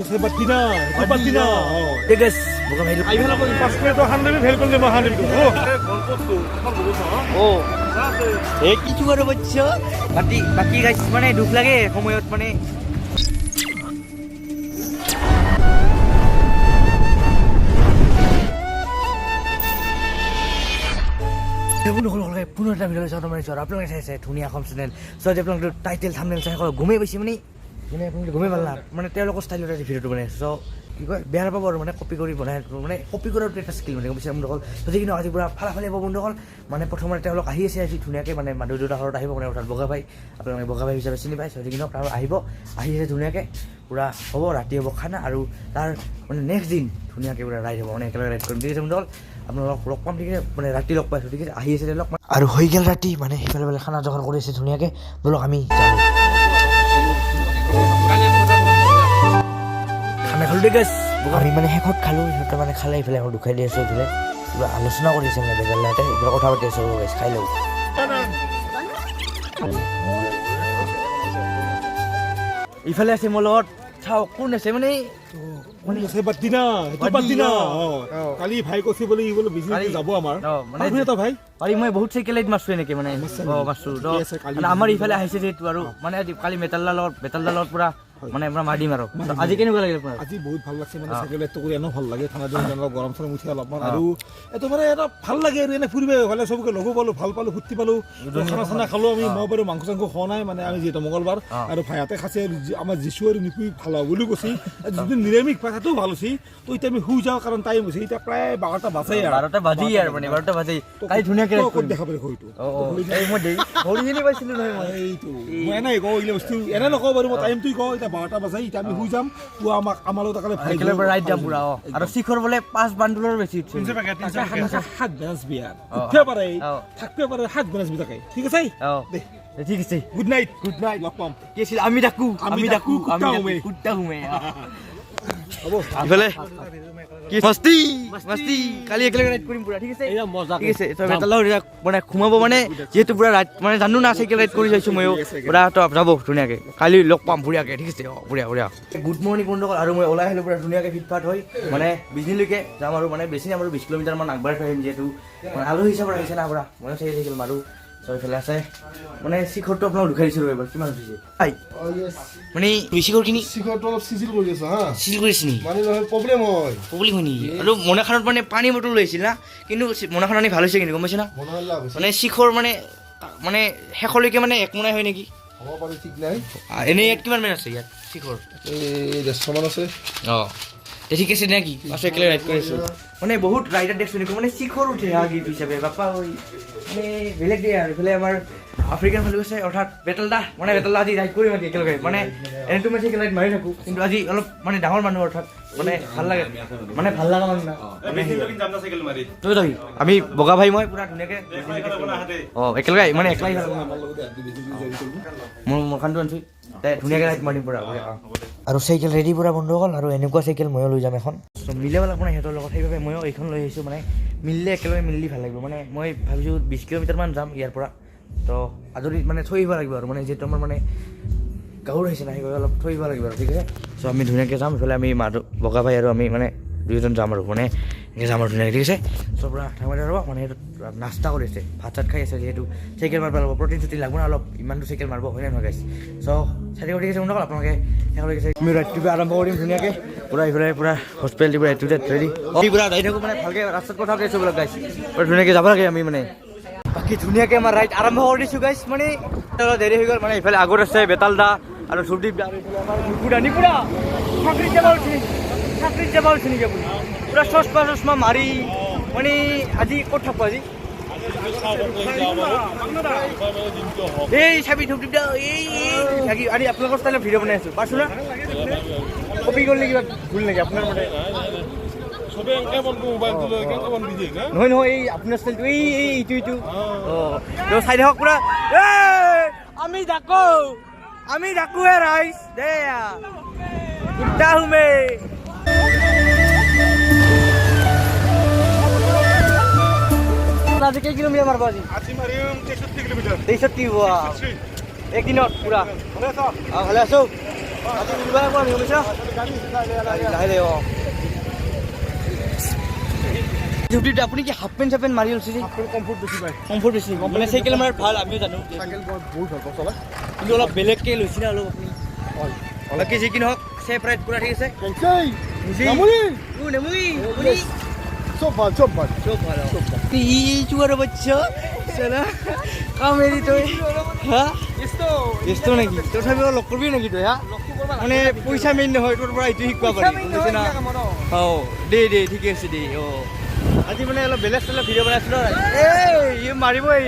Sepertina, sepertina. Tegas, bukan hidup. Ayo lah, pas kau tu handal ni, helpon dia handal tu. Oh, golput tu, apa golput tu? Oh, কিছু করে বলছো বাকি বাকি গাছ মানে দুখ লাগে সময়ত মানে পুনৰ এটা ভিডিঅ' চাওঁ তোমাৰ আপোনালোকে চাইছে ধুনীয়া অসম চেনেল চ' আপোনালোকে টাইটেল থাম্বনেল চাই গমেই পাইছে মানে আপোনালোকে গমেই পালা মানে তেওঁলোকৰ ষ্টাইলত আজি ভিডিঅ'টো বনাইছে চ' কি কয় বেয়া নাপাব আৰু মানে কপি কৰি বনাই মানে কপি কৰাটো এটা স্কিল মানে গম পাইছে বন্ধুসকল যদি কিন্তু আজি পুৰা ফালাফালি হ'ব বন্ধুসকল মানে প্ৰথমতে তেওঁলোক আহি আছে আজি ধুনীয়াকৈ মানে মাধু দেউতা ঘৰত আহিব মানে অৰ্থাৎ বগা ভাই আপোনালোকে বগা ভাই হিচাপে চিনি পায় যদি কিন্তু তেওঁলোক আহি আছে ধুনীয়াকৈ পুৰা হ'ব ৰাতি হ'ব খানা আৰু তাৰ মানে নেক্সট দিন ধুনীয়াকৈ পুৰা ৰাইড হ'ব মানে একেলগে ৰাইড কৰিম ঠিক আছে বন্ধুসকল আপোনালোক লগ পাম ঠিক আছে মানে ৰাতি লগ পাইছোঁ ঠিক আছে আহি আছে তেওঁলোক আৰু হৈ গ'ল ৰাতি মানে সিফালে ফালে খানা যখন কৰি আছে ধুনীয়াকৈ ব'লক আমি যাওঁ খানা খালোঁ ঠিক আছে আমি মানে শেষত খালোঁ সিহঁতে মানে খালে এইফালে আমাৰ দুখাই দি আছোঁ এইফালে কিবা আলোচনা কৰিছে মানে বেগালাতে এইবিলাক কথা পাতি আছোঁ খাই লওঁ ইফালে আছে মোৰ লগত চাওঁ কোন আছে মানে Sepertina, sepertina. Kali ভাই কৈছে বলে ই বলে বিজনেস যাব আমাৰ মানে তো ভাই পাৰি মই বহুত চাইকেল লাইট মাৰছো এনেকে মানে মাৰছো তো আমাৰ ইফালে আহিছে যেটো আৰু মানে আজি কালি মেটালদাৰ লগত পুৰা মানে পুৰা মাৰ দিম আৰু আজি কেনেকুৱা লাগিল আপোনাৰ আজি বহুত ভাল লাগছে মানে চাইকেল লাইট কৰি এনে ভাল লাগে ঠাণ্ডা দিন গৰম চৰম উঠি অলপমান আৰু এটো মানে এটা ভাল লাগে আৰু এনে ফুৰিব ভালে সবকে লগ পালো ভাল পালো ফুৰ্তি পালো খানা চানা খালো আমি মই বাৰু মাংস চাংস খোৱা নাই মানে আমি যেটো মঙ্গলবাৰ আৰু ভাইয়াতে খাছে আমাৰ যিশু আৰু নিপুই ভাল বুলি কৈছে যদি নিৰামিষ পাখাটো ভাল হৈছে তো এতিয়া আমি শুই যাওঁ কাৰণ টাইম হৈছে এতিয়া প্ৰায় 12টা বাজে আৰু 12টা বাজি আৰু মানে 12টা বাজি কালি ধুনীয়াকৈ দেখা পালে হয়তো এই মই দেই হৰিজনী পাইছিলো নহয় মই এইটো মই এনে কওঁ ইলে বস্তু এনে নকওঁ বাৰু মই টাইমটো কওঁ এতিয়া 12টা বাজে এতিয়া আমি শুই যাম পুৱা আমাৰ লগত কালে ভাই একেলগে ৰাইড যাম পুৰা আৰু শিখৰ বোলে 5 বান্ডুলৰ বেছি উঠছে 7 বেনাস বিয়াৰ উঠে পাৰে থাকতে পাৰে 7 বেনাস বিয়াকে ঠিক আছে দে ঠিক আছে গুড নাইট লগ পাম কি আছিল আমি ডাকু কুত্তা হুমে হ'ব ইফালে কি মস্তি কালি একেলগে ৰাইড কৰিম পুৰা ঠিক আছে এয়া মজা ঠিক আছে তই বেটালৰ মানে ঘুমাব মানে যেহেতু পুৰা ৰাইড মানে জানো না চাইকেল ৰাইড কৰি যাইছো ময়ো পুৰা তো যাব ধুনীয়াকৈ কালি লগ পাম বঢ়িয়াকৈ ঠিক আছে বঢ়িয়া গুড মৰ্ণিং বন্ধুসকল আৰু মই ওলাই আহিলোঁ পুৰা ধুনীয়াকৈ ফিটফাট হৈ মানে বিজনীলৈকে যাম আৰু মানে বেছি আমাৰ 20 কিলোমিটাৰমান আগবাঢ়ি থৈ আহিম যিহেতু মানে আলহী হিচাপত আহিছে না পুৰা ময়ো চাই থাকিল মাৰো চবফালে আছে মানে শিখৰটো আপোনাক দুখাই দিছিলোঁ এবাৰ কিমান উঠিছে মানে শিখৰটো অলপ সিজিল কৰি আছে হা চিল কৰিছে নি মানে প্ৰব্লেম হয় নেকি আৰু মনাখানত মানে পানী বটল লৈছিল না কিন্তু মনাখন আনি ভাল হৈছে কিন্তু গম পাইছে না মানে শিখৰ মানে শেষলৈকে মানে এক মোনাই হয় নেকি হ'ব পাৰে ঠিক নাই এনেই ইয়াত কিমান মান আছে ইয়াত শিখৰ এই 100 মান আছে ঠিক আছে নেকি পাছত একেলগে ৰাইড কৰিছোঁ মানে বহুত ৰাইডাৰ দেখছোঁ নেকি মানে শিখৰ উঠে গীত হিচাপে বাপা ঐ মানে বেলেগ দিয়ে আৰু এইফালে আমাৰ আফ্ৰিকান ফালে গৈছে অৰ্থাৎ বেটালদা আজি ৰাইড কৰিম আজি একেলগে মানে এনেতো মই চাইকেল ৰাইড মাৰি থাকোঁ কিন্তু আজি অলপ মানে ডাঙৰ মানুহ অৰ্থাৎ মানে ভাল লাগে মানে ভাল লগা মানুহ তই যাবি আমি বগা ভাই মই পুৰা ধুনীয়াকৈ একেলগে মানে একলাই মোৰখানটো আনিছোঁ ধুনীয়াকৈ ৰাইড মাৰিম পুৰা আৰু চাইকেল ৰেডি পুৰা বন্ধ হ'ল আৰু এনেকুৱা চাইকেল ময়ো লৈ যাম এখন মিলাব লাগিব মানে সিহঁতৰ লগত সেইবাবে ময়ো এইখন লৈ আহিছোঁ মানে মিলিলে একেলগে মিলি ভাল লাগিব মানে মই ভাবিছোঁ 20 কিলোমিটাৰমান যাম ইয়াৰ পৰা তো আজৰি মানে থৈ আহিব লাগিব আৰু মানে যিহেতু আমাৰ মানে গাঁৱৰ আহিছে না সেইবাবে অলপ থৈ আহিব লাগিব আৰু ঠিক আছে চ' আমি ধুনীয়াকৈ যাম এইফালে আমি বগা ভাই আৰু আমি মানে দুয়োজন যাম আৰু মানে এনেকৈ যাম আৰু ধুনীয়াকৈ ঠিক আছে চ' পুৰা ঠাইমাৰি ৰ'ব মানে সেইটো নাস্তা কৰিছে ভাত চাত খাই আছে যিহেতু চাইকেল মাৰিব লাগিব প্ৰটিন চুটি লাগিব না অলপ ইমানটো চাইকেল মাৰিব হয় নে নহয় গাইছ চ' চাইকেল ঠিক আছে আপোনালোকে শেষলৈকে আমি ৰাতিপুৱা আৰম্ভ কৰিম ধুনীয়াকৈ পুৰা এইফালে পুৰা হস্পিটেল দিব ৰেডি পুৰা যাই থাকোঁ মানে ভালকৈ ৰাস্তাত কথা পাতি আছোঁ বোলক গাইছ পুৰা ধুনীয়াকৈ যাব লাগে আমি মানে বাকী ধুনীয়াকৈ আমাৰ ৰাইড আৰম্ভ কৰি দিছোঁ গাইছ মানে দেৰি হৈ গ'ল মানে এইফালে আগত আছে বেতালদা আৰু সুদীপ দা আৰু এইফালে আমাৰ নিপুৰা চাকৰিত যাব উঠি নেকি আপুনি পুৰা চশমা মাৰি মানে আজি ক'ত থাকোঁ আজি এই চাবি ধূপ দা এই আজি আপোনালোকৰ ষ্টাইলত ভিডিঅ' বনাই আছোঁ পাইছোঁ না কপি কৰিলে কিবা ভুল নেকি আপোনাৰ মতে নহয় এই আপোনাৰ ষ্টাইলটো এইটো চাই থাকক পুৰা আমি ডাকো ৰাইজ দে কুত্তা হুমে আজি কেই কিলোমিটাৰ মাৰিব আজি মাৰিম 63 কিলোমিটাৰ 63 একদিনত পুৰা ভালে আছো আজি মিলিব লাগিব আমি বুজিছ লাহে লাহে জুটিটো আপুনি কি হাফ পেণ্ট চাফ পেণ্ট মাৰি লৈছে যে কমফৰ্ট বেছি পায় কমফৰ্ট বেছি মানে চাইকেল আমাৰ ভাল আমিও জানো চাইকেল মই বহুত ভাল পাওঁ চলাই কিন্তু অলপ বেলেগকৈ লৈছে না অলপ আপুনি বাকী যি কি নহওক চেফ ৰাইড পূৰা ঠিক আছে চব ভাল চব ভাল চব ভাল চুয়ার বাচ্চা সালা কামেরি তো হ্যাঁ এsto নাকি তথাপি লগ করবি নাকি তই হ্যাঁ মানে পইচা মেইন নহয় তোৰ পৰা এইটো শিকবা পাৰি বুজিছ না ও দে দে ঠিক আছে দে ও আজি মানে অলপ বেলেগ ষ্টাইলৰ ভিডিঅ' বনাইছিলো এই মাৰিবই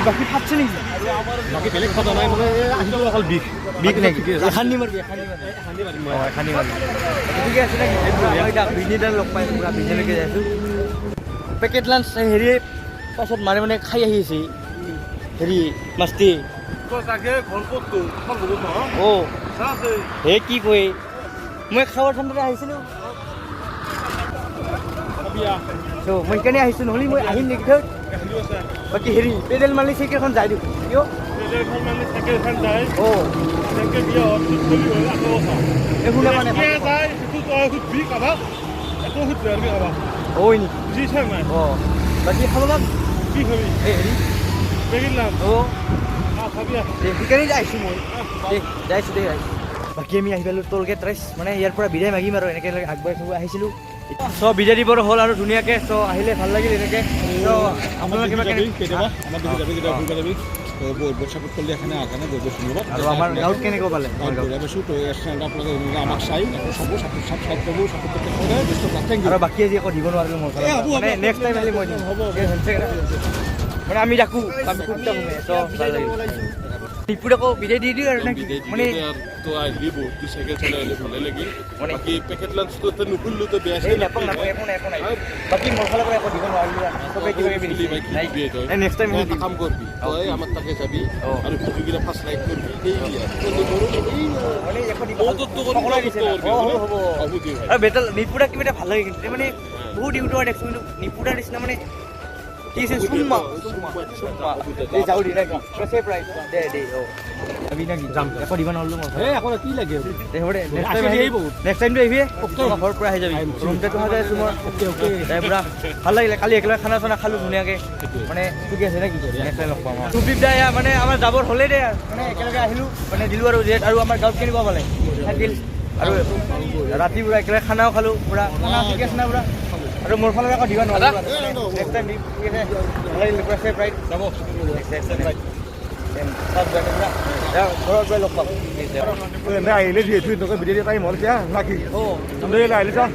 বাকী ফাটছে নেকি বাকী বেলেগ কথা নাই মানে আহিলো অকল বিষ বিক নাকি এখানি মাৰবি এখানি মাৰবি ঠিক আছে নাকি এতিয়া বিজনেছডাল লগ পাই পুৰা বিজনেছলৈকে যাইছোঁ পেকেট লাঞ্চ হেৰি পাছত মাৰে মানে খাই আহি আছে হেৰি মাষ্টি অ' হে কি কয় মই খাৱাৰ ঠাণ্ডাতে আহিছিলোঁ ত' মই সেইকাৰণে আহিছোঁ নহ'লে মই আহিম নেকি থৈ বাকী হেৰি পেডেল মাৰিলে চাইকেলখন যাই দিওঁ কিয় অ' এইবোৰ মানে ঐ নেকি অঁ বাকী খাব পাম এই হেৰি অঁ সেইকাৰণে যাইছোঁ মই যাইছোঁ দেই বাকী আমি আহি পালোঁ টোল গেট ৰাইজ মানে ইয়াৰ পৰা বিদায় মাগিম আৰু এনেকৈ আগবাঢ়ি চব আহিছিলোঁ চ' বিদায় দিবৰ হ'ল আৰু ধুনীয়াকৈ চ' আহিলে ভাল লাগিল এনেকৈ চ' আপোনালোকে আৰু আমাৰ গাঁৱত কেনেকৈ পালে আৰু বাকী আজি একো দিব নোৱাৰিলোঁ মোৰ মানে নেক্সট টাইম আহিলে মই দিম মানে আমি ৰাখোঁ আমি খুব চ' ভাল লাগিল টিপুত আকৌ বিদায় দি দিওঁ আৰু নে মানে বাকী মোৰ ফালৰ পৰা একো দিব নোৱাৰিলোঁ চবে কিবা কিবি নেক্সট টাইম কাম কৰবি তই আমাৰ তাকে যাবি আৰু ভিডিঅ'কেইটা ফাৰ্ষ্ট লাইক কৰবি মানে একো দিব হ'ব আৰু বেটাল নিপুৰা কিবা এটা ভাল লাগে কিন্তু মানে বহুত ইউটিউবাৰ দেখিছোঁ কিন্তু নিপুৰাৰ নিচিনা মানে কি আছে চুম্মা এই যাওঁ দি নাকি চেফ ৰাইড দে দে অঁ আমি নাকি যাম একো দিব নোৱাৰিলোঁ মই আকৌ কি লাগে নেক্সট টাইমটো আহিবি ঘৰৰ পৰা আহি যাবি ৰুমটো সদায় আছোঁ মই তাই পৰা ভাল লাগিলে কালি একেলগে খানা চানা খালোঁ ধুনীয়াকৈ মানে ঠিকে আছে নেকি নেক্সট টাইম লগ পাম সুদীপ দাই মানে আমাৰ যাবৰ হ'লেই দে মানে একেলগে আহিলোঁ মানে দিলোঁ আৰু যিহেতু আৰু আমাৰ গাঁৱত কেনেকুৱা পালে থাকিল আৰু ৰাতি পুৰা একেলগে খানাও খালোঁ পুৰা খানা ঠিকে আছে না পুৰা আৰু মোৰ ফালে আকৌ দিব নোৱাৰিলোঁ নেক্সট টাইম দিম ঠিক আছে ভাল লাগিল পুৰা চেফ ৰাইড যাব ঘৰত গৈ লগ পাম আহিলে যিহেতু এনেকুৱা বিদেশী টাইম হ'ল এতিয়া নাকি আহিলে চা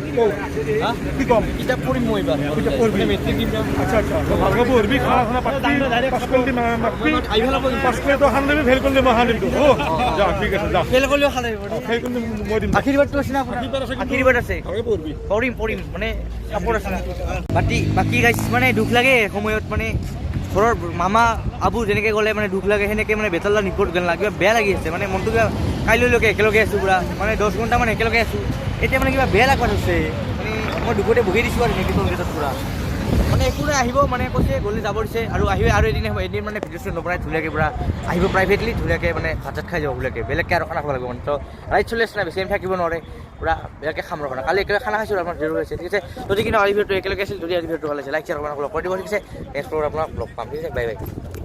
কি ক'ম কিতাপ পঢ়িম মই এইবাৰ মেট্ৰিক দিম আচ্ছা আচ্ছা ভালকৈ পঢ়বি খানা খানা পাতি পাঁচ প্লেট খান দিবি ফেল কৰিলে মই খান দিম যা ঠিক আছে যা ফেল কৰিলেও খালে ফেল কৰিলে মই দিম আশীৰ্বাদটো আছে না আশীৰ্বাদ আছে পঢ়বি পঢ়িম মানে কাপোৰ আছে না বাকী গাইছ মানে দুখ লাগে সময়ত মানে ঘৰৰ মামা আবু যেনেকৈ গ'লে মানে দুখ লাগে সেনেকৈ মানে বেতালা নিপট গ'ল কিবা বেয়া লাগি আছে মানে মনটো কিবা কাইলৈলৈকে একেলগে আছোঁ পুৰা মানে 10 ঘণ্টামান একেলগে আছোঁ এতিয়া মানে কিবা বেয়া লাগবা ধৰিছে মানে মই দুপৰীয়া বহি দিছোঁ আৰু মেডিকেল গেটত পুৰা মানে একো নাই আহিব মানে কৈছে গ'লে যাব দিছে আৰু আহিব আৰু এদিন আহিব এদিন মানে ভিডিঅ' চিডিঅ' নবনাই ধুনীয়াকৈ পুৰা আহিব প্ৰাইভেটলি ধুনীয়াকৈ মানে ভাত চাত খাই যাব ধুনীয়াকৈ বেলেগকৈ আৰু খানা খাব লাগিব মানে তো ৰাইড চলি আছে না বেছি টাইম থাকিব নোৱাৰে পুৰা বেলেগকৈ খাম ৰখা কালি একেলগে খানা খাইছোঁ আমাৰ জৰুৰী হৈছে ঠিক আছে যদি কিন্তু আজি ভিডিঅ'টো একেলগে আছিল যদি আজি ভিডিঅ'টো ভাল লাগিছে লাইক শ্বেয়াৰ আপোনাক লগ কৰি দিব ঠিক আছে নেক্সট আপোনাক লগ পাম ঠিক আছে বাই বাই